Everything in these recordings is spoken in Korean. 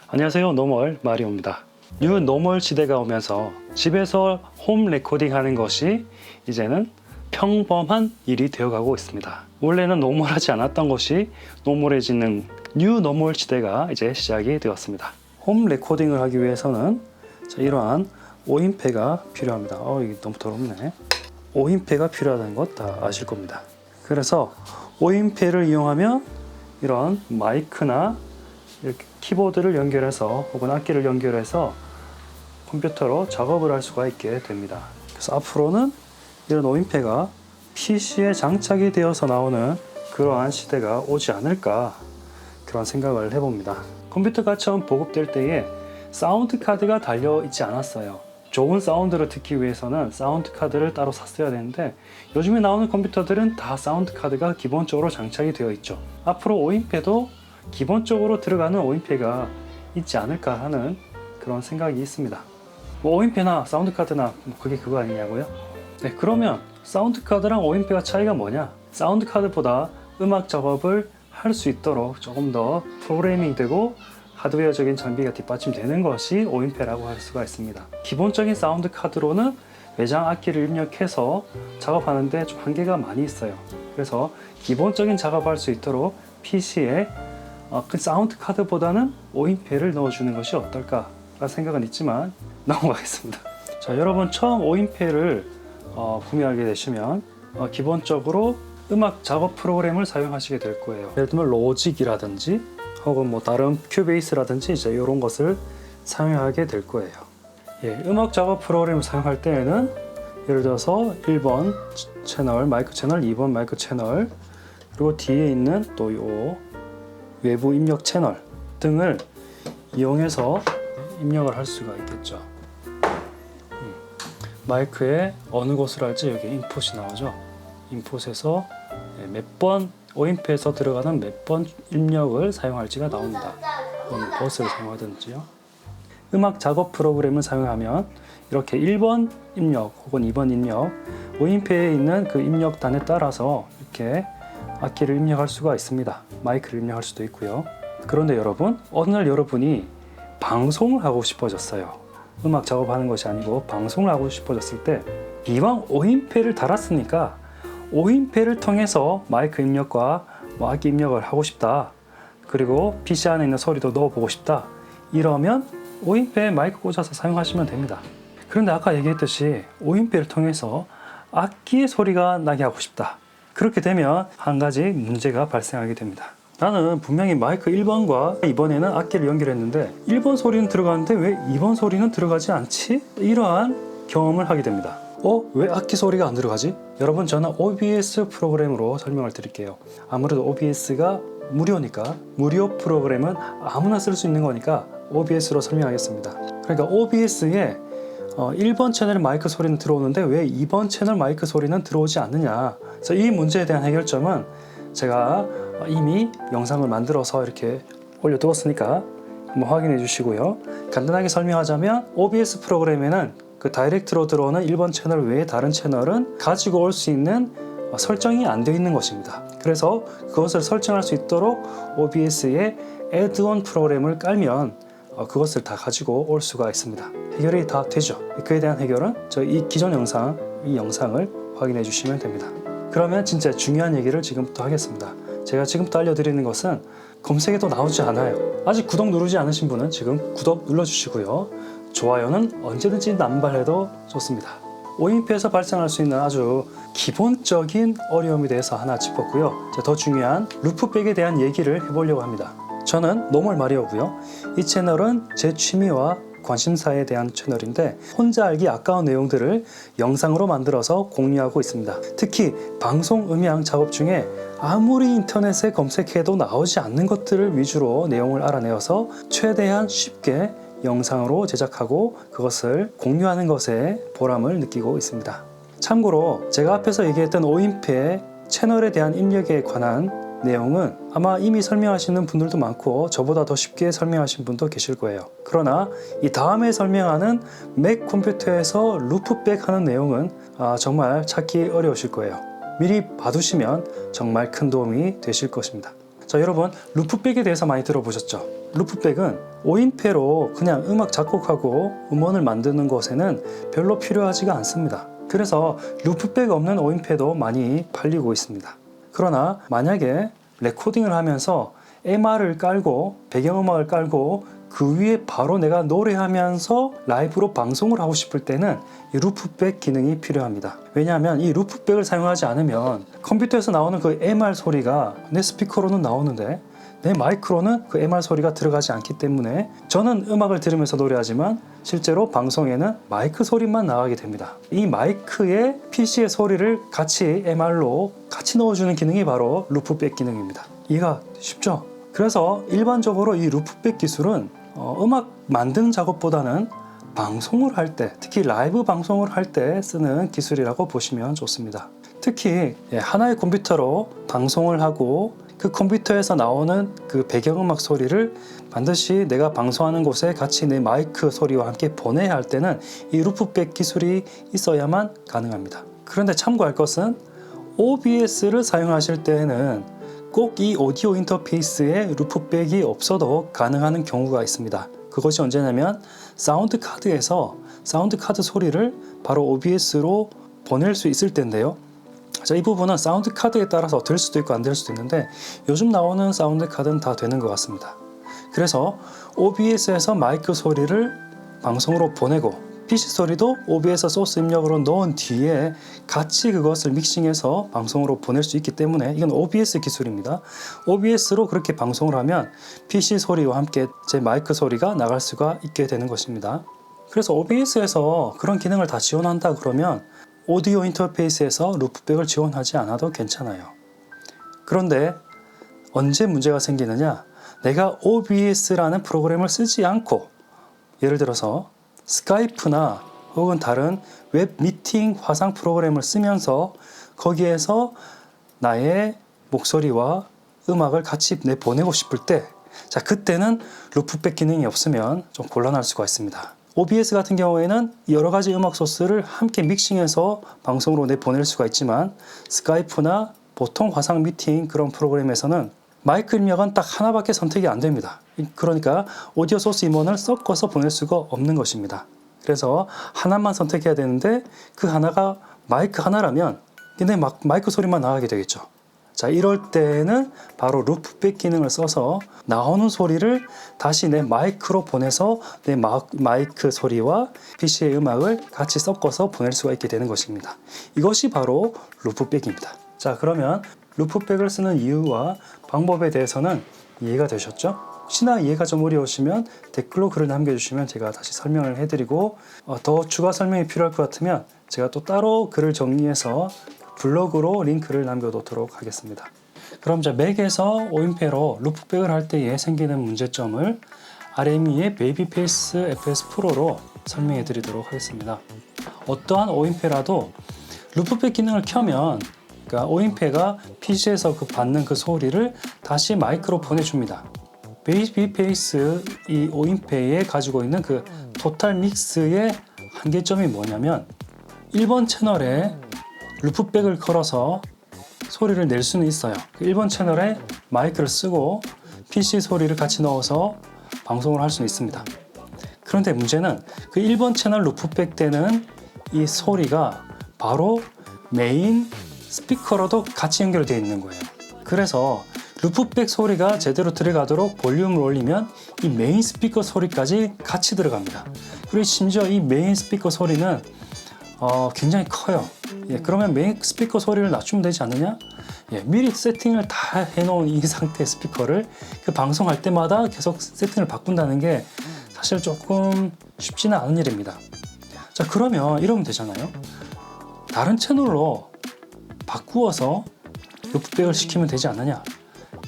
안녕하세요, 노멀 마리오입니다. 뉴 노멀 시대가 오면서 집에서 홈 레코딩 하는 것이 이제는 평범한 일이 되어가고 있습니다. 원래는 노멀하지 않았던 것이 노멀해지는 뉴 노멀 시대가 이제 시작이 되었습니다. 홈 레코딩을 하기 위해서는 이러한 오인패가 필요합니다. 이게 너무 더럽네. 오인패가 필요하다는 것 다 아실 겁니다. 그래서 오인패를 이용하면 이런 마이크나 이렇게 키보드를 연결해서 혹은 악기를 연결해서 컴퓨터로 작업을 할 수가 있게 됩니다. 그래서 앞으로는 이런 오인패가 PC에 장착이 되어서 나오는 그러한 시대가 오지 않을까, 그런 생각을 해봅니다. 컴퓨터가 처음 보급될 때에 사운드 카드가 달려 있지 않았어요. 좋은 사운드를 듣기 위해서는 사운드 카드를 따로 샀어야 되는데 요즘에 나오는 컴퓨터들은 다 사운드 카드가 기본적으로 장착이 되어 있죠. 앞으로 오인패도 기본적으로 들어가는 오인패가 있지 않을까 하는 그런 생각이 있습니다. 오인패나 사운드 카드나 그게 그거 아니냐고요? 네, 그러면 사운드 카드랑 오인패가 차이가 뭐냐? 사운드 카드보다 음악 작업을 할 수 있도록 조금 더 프로그래밍 되고 하드웨어적인 장비가 뒷받침되는 것이 오인패라고 할 수가 있습니다. 기본적인 사운드 카드로는 외장 악기를 입력해서 작업하는데 좀 한계가 많이 있어요. 그래서 기본적인 작업할 수 있도록 PC에 그 사운드 카드보다는 오인패를 넣어주는 것이 어떨까 라는 생각은 있지만 넘어가겠습니다. 자, 여러분 처음 오인패를 구매하게 되시면 기본적으로 음악 작업 프로그램을 사용하시게 될 거예요. 예를 들면 로직이라든지 혹은 뭐 다른 큐베이스라든지 이제 이런 것을 사용하게 될 거예요. 음악 작업 프로그램을 사용할 때에는 예를 들어서 1번 채널 마이크 채널, 2번 마이크 채널, 그리고 뒤에 있는 또 요 외부 입력 채널 등을 이용해서 입력을 할 수가 있겠죠. 마이크에 어느 곳을 할지 여기 인풋이 나오죠. 인풋에서 몇 번 오인패에서 들어가는 몇 번 입력을 사용할지가 나옵니다. 버스를 사용하든지요. 음악 작업 프로그램을 사용하면 이렇게 1번 입력 혹은 2번 입력, 오인패에 있는 그 입력단에 따라서 이렇게 악기를 입력할 수가 있습니다. 마이크를 입력할 수도 있고요. 그런데 여러분, 어느 날 여러분이 방송을 하고 싶어졌어요. 음악 작업하는 것이 아니고 방송을 하고 싶어졌을 때 이왕 오인패를 달았으니까 오인패를 통해서 마이크 입력과 악기 입력을 하고 싶다. 그리고 PC 안에 있는 소리도 넣어보고 싶다. 이러면 오인패에 마이크 꽂아서 사용하시면 됩니다. 그런데 아까 얘기했듯이 오인패를 통해서 악기의 소리가 나게 하고 싶다. 그렇게 되면 한 가지 문제가 발생하게 됩니다. 나는 분명히 마이크 1번과 2번에는 악기를 연결했는데 1번 소리는 들어가는데 왜 2번 소리는 들어가지 않지? 이러한 경험을 하게 됩니다. 왜 악기 소리가 안 들어가지? 여러분, 저는 OBS 프로그램으로 설명을 드릴게요. 아무래도 OBS가 무료니까, 무료 프로그램은 아무나 쓸 수 있는 거니까 OBS로 설명하겠습니다. 그러니까 OBS에 1번 채널 마이크 소리는 들어오는데 왜 2번 채널 마이크 소리는 들어오지 않느냐. 그래서 이 문제에 대한 해결점은 제가 이미 영상을 만들어서 이렇게 올려두었으니까 한번 확인해 주시고요. 간단하게 설명하자면 OBS 프로그램에는 그 다이렉트로 들어오는 1번 채널 외에 다른 채널은 가지고 올 수 있는 설정이 안 되어 있는 것입니다. 그래서 그것을 설정할 수 있도록 OBS에 애드온 프로그램을 깔면 그것을 다 가지고 올 수가 있습니다. 해결이 다 되죠. 그에 대한 해결은 이 기존 영상, 이 영상을 확인해 주시면 됩니다. 그러면 진짜 중요한 얘기를 지금부터 하겠습니다. 제가 지금부터 알려드리는 것은 검색에도 나오지 않아요. 아직 구독 누르지 않으신 분은 지금 구독 눌러주시고요. 좋아요는 언제든지 남발해도 좋습니다. 오인패에서 발생할 수 있는 아주 기본적인 어려움에 대해서 하나 짚었고요. 더 중요한 루프백에 대한 얘기를 해보려고 합니다. 저는 노멀 마리오고요. 이 채널은 제 취미와 관심사에 대한 채널인데 혼자 알기 아까운 내용들을 영상으로 만들어서 공유하고 있습니다. 특히 방송 음향 작업 중에 아무리 인터넷에 검색해도 나오지 않는 것들을 위주로 내용을 알아내어서 최대한 쉽게 영상으로 제작하고 그것을 공유하는 것에 보람을 느끼고 있습니다. 참고로 제가 앞에서 얘기했던 오인패 채널에 대한 입력에 관한 내용은 아마 이미 설명하시는 분들도 많고 저보다 더 쉽게 설명하신 분도 계실 거예요. 그러나 이 다음에 설명하는 맥 컴퓨터에서 루프백 하는 내용은 정말 찾기 어려우실 거예요. 미리 봐두시면 정말 큰 도움이 되실 것입니다. 자, 여러분 루프백에 대해서 많이 들어보셨죠? 루프백은 5인패로 그냥 음악 작곡하고 음원을 만드는 것에는 별로 필요하지가 않습니다. 그래서 루프백 없는 5인패도 많이 팔리고 있습니다. 그러나 만약에 레코딩을 하면서 MR을 깔고 배경음악을 깔고 그 위에 바로 내가 노래하면서 라이브로 방송을 하고 싶을 때는 이 루프백 기능이 필요합니다. 왜냐하면 이 루프백을 사용하지 않으면 컴퓨터에서 나오는 그 MR 소리가 내 스피커로는 나오는데 내 마이크로는 그 MR 소리가 들어가지 않기 때문에 저는 음악을 들으면서 노래하지만 실제로 방송에는 마이크 소리만 나가게 됩니다. 이 마이크에 PC의 소리를 같이 MR로 같이 넣어주는 기능이 바로 루프백 기능입니다. 이해가 쉽죠? 그래서 일반적으로 이 루프백 기술은 음악 만드는 작업보다는 방송을 할 때, 특히 라이브 방송을 할 때 쓰는 기술이라고 보시면 좋습니다. 특히 하나의 컴퓨터로 방송을 하고 그 컴퓨터에서 나오는 그 배경음악 소리를 반드시 내가 방송하는 곳에 같이 내 마이크 소리와 함께 보내야 할 때는 이 루프백 기술이 있어야만 가능합니다. 그런데 참고할 것은 OBS를 사용하실 때에는 꼭 이 오디오 인터페이스에 루프백이 없어도 가능한 경우가 있습니다. 그것이 언제냐면 사운드 카드에서 사운드 카드 소리를 바로 OBS로 보낼 수 있을 텐데요. 자, 이 부분은 사운드 카드에 따라서 될 수도 있고 안 될 수도 있는데 요즘 나오는 사운드 카드는 다 되는 것 같습니다. 그래서 OBS에서 마이크 소리를 방송으로 보내고 PC 소리도 OBS 소스 입력으로 넣은 뒤에 같이 그것을 믹싱해서 방송으로 보낼 수 있기 때문에 이건 OBS 기술입니다. OBS로 그렇게 방송을 하면 PC 소리와 함께 제 마이크 소리가 나갈 수가 있게 되는 것입니다. 그래서 OBS에서 그런 기능을 다 지원한다 그러면 오디오 인터페이스에서 루프백을 지원하지 않아도 괜찮아요. 그런데 언제 문제가 생기느냐? 내가 OBS라는 프로그램을 쓰지 않고 예를 들어서 스카이프나 혹은 다른 웹 미팅 화상 프로그램을 쓰면서 거기에서 나의 목소리와 음악을 같이 내보내고 싶을 때, 자, 그때는 루프백 기능이 없으면 좀 곤란할 수가 있습니다. OBS 같은 경우에는 여러 가지 음악 소스를 함께 믹싱해서 방송으로 내보낼 수가 있지만 스카이프나 보통 화상 미팅 그런 프로그램에서는 마이크 입력은 딱 하나밖에 선택이 안 됩니다. 그러니까 오디오 소스 임원을 섞어서 보낼 수가 없는 것입니다. 그래서 하나만 선택해야 되는데 그 하나가 마이크 하나라면 내 마이크 소리만 나가게 되겠죠. 자, 이럴 때는 바로 루프백 기능을 써서 나오는 소리를 다시 내 마이크로 보내서 내 마이크 소리와 PC의 음악을 같이 섞어서 보낼 수가 있게 되는 것입니다. 이것이 바로 루프백입니다. 자, 그러면 루프백을 쓰는 이유와 방법에 대해서는 이해가 되셨죠? 혹시나 이해가 좀 어려우시면 댓글로 글을 남겨주시면 제가 다시 설명을 해드리고 더 추가 설명이 필요할 것 같으면 제가 또 따로 글을 정리해서 블로그로 링크를 남겨놓도록 하겠습니다. 그럼 이제 맥에서 5인패로 루프백을 할 때에 생기는 문제점을 RME의 베이비페이스 FS 프로로 설명해 드리도록 하겠습니다. 어떠한 5인패라도 루프백 기능을 켜면 그러니까 5인패가 PC에서 받는 그 소리를 다시 마이크로 보내줍니다. 베이비페이스 이 5인패에 가지고 있는 그 토탈 믹스의 한계점이 뭐냐면 1번 채널에 루프백을 걸어서 소리를 낼 수는 있어요. 1번 채널에 마이크를 쓰고 PC 소리를 같이 넣어서 방송을 할 수는 있습니다. 그런데 문제는 그 1번 채널 루프백 때는 이 소리가 바로 메인 스피커로도 같이 연결되어 있는 거예요. 그래서 루프백 소리가 제대로 들어가도록 볼륨을 올리면 이 메인 스피커 소리까지 같이 들어갑니다. 그리고 심지어 이 메인 스피커 소리는 굉장히 커요. 그러면 메인 스피커 소리를 낮추면 되지 않느냐? 미리 세팅을 다 해놓은 이 상태의 스피커를 그 방송할 때마다 계속 세팅을 바꾼다는 게 사실 조금 쉽지는 않은 일입니다. 자, 그러면 이러면 되잖아요. 다른 채널로 바꾸어서 루프백을 시키면 되지 않느냐?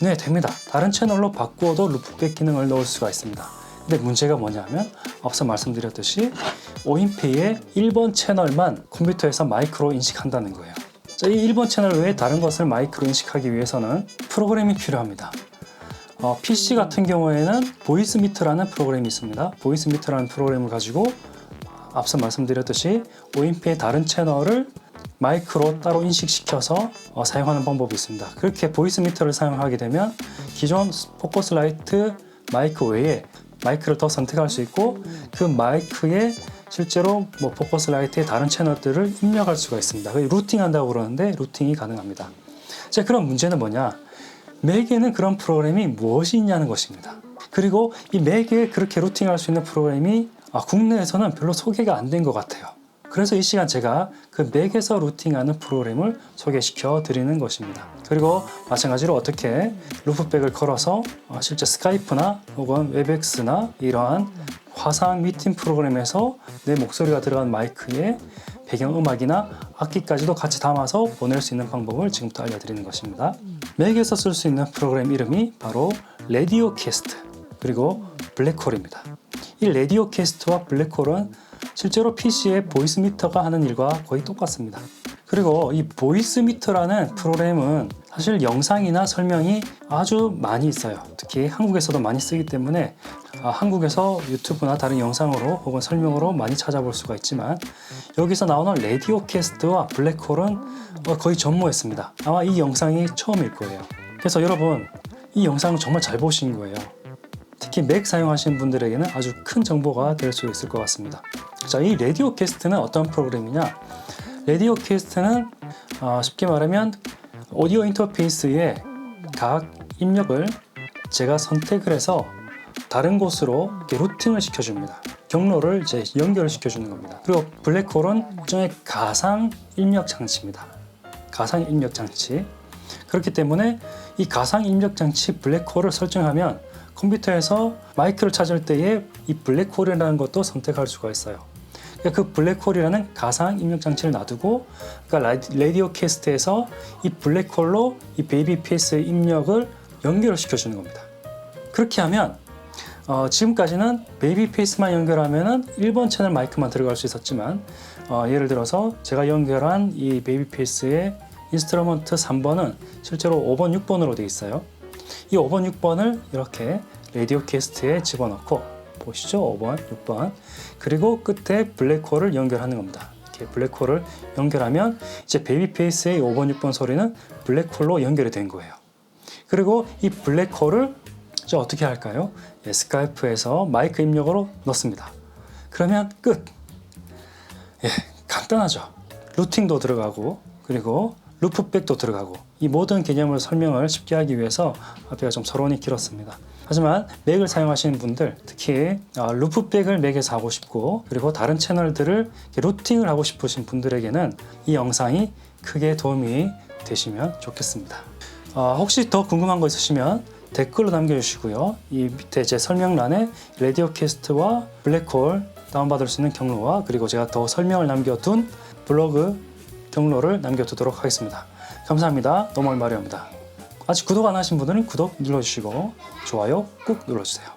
네, 됩니다. 다른 채널로 바꾸어도 루프백 기능을 넣을 수가 있습니다. 근데 문제가 뭐냐면 앞서 말씀드렸듯이 5인패의 1번 채널만 컴퓨터에서 마이크로 인식한다는 거예요. 자, 이 1번 채널 외에 다른 것을 마이크로 인식하기 위해서는 프로그램이 필요합니다. PC 같은 경우에는 보이스미터라는 프로그램이 있습니다. 보이스미터라는 프로그램을 가지고 앞서 말씀드렸듯이 5인패의 다른 채널을 마이크로 따로 인식시켜서 사용하는 방법이 있습니다. 그렇게 보이스 미터를 사용하게 되면 기존 포커스라이트 마이크 외에 마이크를 더 선택할 수 있고 그 마이크에 실제로 포커스라이트의 다른 채널들을 입력할 수가 있습니다. 루팅한다고 그러는데 루팅이 가능합니다. 자, 그럼 문제는 뭐냐? 맥에는 그런 프로그램이 무엇이 있냐는 것입니다. 그리고 이 맥에 그렇게 루팅할 수 있는 프로그램이 국내에서는 별로 소개가 안 된 것 같아요. 그래서 이 시간 제가 그 맥에서 루팅하는 프로그램을 소개시켜 드리는 것입니다. 그리고 마찬가지로 어떻게 루프백을 걸어서 실제 스카이프나 혹은 웹엑스나 이러한 화상 미팅 프로그램에서 내 목소리가 들어간 마이크에 배경음악이나 악기까지도 같이 담아서 보낼 수 있는 방법을 지금부터 알려드리는 것입니다. 맥에서 쓸 수 있는 프로그램 이름이 바로 레디오캐스트 그리고 블랙홀입니다. 이 레디오캐스트와 블랙홀은 실제로 PC의 보이스미터가 하는 일과 거의 똑같습니다. 그리고 이 보이스미터라는 프로그램은 사실 영상이나 설명이 아주 많이 있어요. 특히 한국에서도 많이 쓰기 때문에 한국에서 유튜브나 다른 영상으로 혹은 설명으로 많이 찾아볼 수가 있지만 여기서 나오는 레디오캐스트와 블랙홀은 거의 전무했습니다. 아마 이 영상이 처음일 거예요. 그래서 여러분 이 영상 정말 잘 보신 거예요. 특히 맥 사용하시는 분들에게는 아주 큰 정보가 될 수 있을 것 같습니다. 자, 이 레디오캐스트는 어떤 프로그램이냐? 레디오캐스트는 쉽게 말하면 오디오 인터페이스의 각 입력을 제가 선택을 해서 다른 곳으로 이렇게 루팅을 시켜줍니다. 경로를 이제 연결을 시켜주는 겁니다. 그리고 블랙홀은 일종의 가상 입력 장치입니다. 가상 입력 장치. 그렇기 때문에 이 가상 입력 장치 블랙홀을 설정하면 컴퓨터에서 마이크를 찾을 때에 이 블랙홀이라는 것도 선택할 수가 있어요. 그 블랙홀이라는 가상 입력 장치를 놔두고 그러니까 레디오캐스트에서 이 블랙홀로 이 베이비 페이스의 입력을 연결을 시켜주는 겁니다. 그렇게 하면 지금까지는 베이비 페이스만 연결하면은 1번 채널 마이크만 들어갈 수 있었지만 예를 들어서 제가 연결한 이 베이비 페이스의 인스트루먼트 3번은 실제로 5번, 6번으로 되어 있어요. 이 5번, 6번을 이렇게 레디오캐스트에 집어넣고 보시죠. 5번, 6번 그리고 끝에 블랙홀을 연결하는 겁니다. 이렇게 블랙홀을 연결하면 이제 베이비 페이스의 5번, 6번 소리는 블랙홀로 연결이 된 거예요. 그리고 이 블랙홀을 이제 어떻게 할까요? 스카이프에서 마이크 입력으로 넣습니다. 그러면 끝! 간단하죠. 루팅도 들어가고 그리고 루프백도 들어가고 이 모든 개념을 설명을 쉽게 하기 위해서 앞에가 좀 서론이 길었습니다. 하지만 맥을 사용하시는 분들 특히 루프백을 맥에서 하고 싶고 그리고 다른 채널들을 루팅을 하고 싶으신 분들에게는 이 영상이 크게 도움이 되시면 좋겠습니다. 혹시 더 궁금한 거 있으시면 댓글로 남겨주시고요. 이 밑에 제 설명란에 레디오캐스트와 블랙홀 다운받을 수 있는 경로와 그리고 제가 더 설명을 남겨둔 블로그 경로를 남겨두도록 하겠습니다. 감사합니다. 너멀마리오입니다. 아직 구독 안 하신 분들은 구독 눌러주시고 좋아요 꾹 눌러주세요.